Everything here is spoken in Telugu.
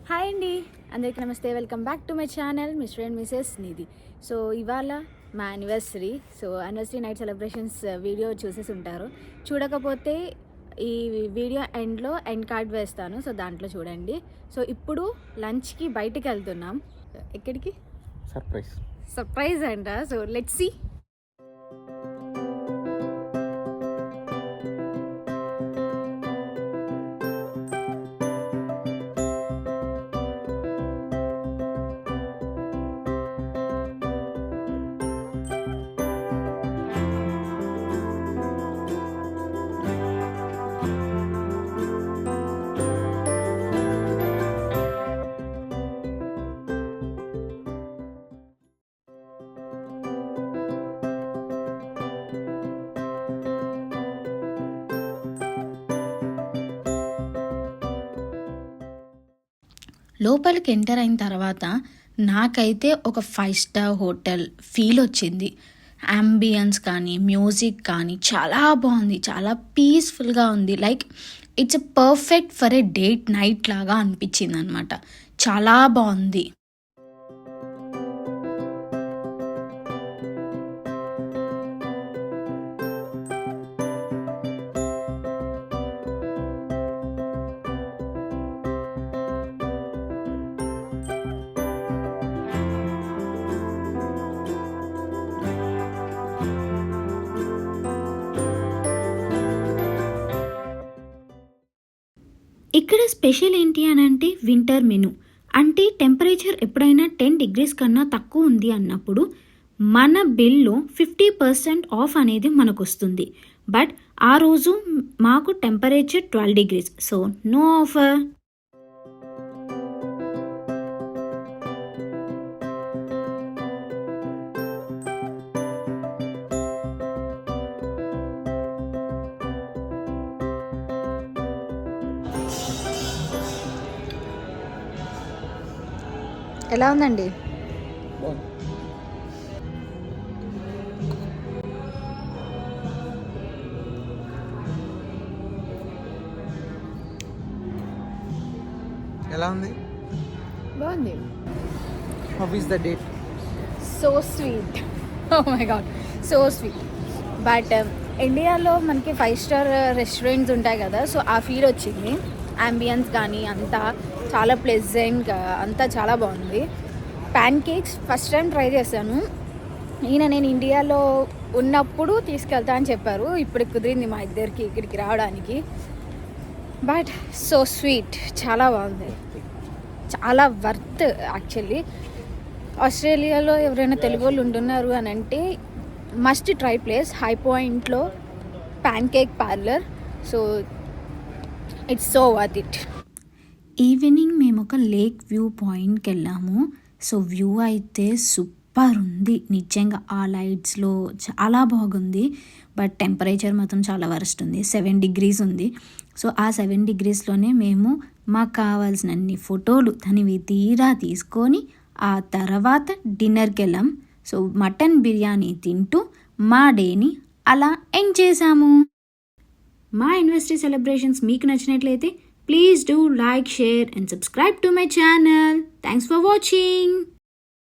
హాయ్ అండి, అందరికీ నమస్తే. Welcome back to my channel mister and Mrs Nidhi. So ఇవాళ మా anniversary. So anniversary night celebrations video చూసేసి ఉంటారు. చూడకపోతే ఈ వీడియో ఎండ్లో ఎండ్ కార్డ్ వేస్తాను, సో దాంట్లో చూడండి. సో ఇప్పుడు లంచ్కి బయటికి వెళ్తున్నాం. ఎక్కడికి? సర్ప్రైజ్ అంట. So let's see. లోపలికి ఎంటర్ అయిన తర్వాత నాకైతే ఒక 5 స్టార్ హోటల్ ఫీల్ వచ్చింది. అంబియన్స్ కానీ మ్యూజిక్ కానీ చాలా బాగుంది, చాలా పీస్ఫుల్గా ఉంది. Like it's a perfect for a date night లాగా అనిపించింది అనమాట. చాలా బాగుంది. ఇక్కడ స్పెషల్ ఏంటి అని అంటే వింటర్ మెను. అంటే టెంపరేచర్ ఎప్పుడైనా 10 డిగ్రీస్ కన్నా తక్కువ ఉంది అన్నప్పుడు మన బిల్లో 50% ఆఫ్ అనేది మనకు వస్తుంది. బట్ ఆ రోజు మాకు temperature 12 degrees, so no offer. ఎలా ఉందండి? ఎలా ఉంది? బాగుంది. How is the date? So sweet. Oh my god, so sweet. But ఇండియాలో మనకి 5 స్టార్ రెస్టారెంట్స్ ఉంటాయి కదా, సో ఆ ఫీల్ వచ్చింది. అంబియన్స్ కానీ అంతా చాలా ప్లెజెంట్గా, అంతా చాలా బాగుంది. Pan cakes first time try చేశాను. నేను ఇండియాలో ఉన్నప్పుడు తీసుకెళ్తా అని చెప్పారు. ఇప్పుడు కుదిరింది మా ఇద్దరికి ఇక్కడికి రావడానికి. బట్ సో స్వీట్, చాలా బాగుంది, చాలా వర్త్. యాక్చువల్లీ ఆస్ట్రేలియాలో ఎవరైనా తెలుగు వాళ్ళు ఉంటున్నారు అని అంటే మస్ట్ ట్రై ప్లేస్ హై పాయింట్లో pan cake parlour. So it's so worth it. Evening మేము ఒక లేక్ వ్యూ పాయింట్కి వెళ్ళాము. సో వ్యూ అయితే సూపర్ ఉంది నిజంగా. ఆ లైట్స్లో చాలా బాగుంది. బట్ టెంపరేచర్ మాత్రం చాలా వరస్ట్ ఉంది, 7 డిగ్రీస్ ఉంది. సో ఆ 7 డిగ్రీస్లోనే మేము మాకు కావాల్సినన్ని ఫోటోలు తనివి తీరా తీసుకొని ఆ తర్వాత డిన్నర్కి వెళ్ళాం. సో మటన్ బిర్యానీ తింటూ మా డేని అలా ఎండ్ చేసాము. మా యానివర్సరీ సెలబ్రేషన్స్ మీకు నచ్చినట్లయితే please do like, share and subscribe to my channel. Thanks for watching.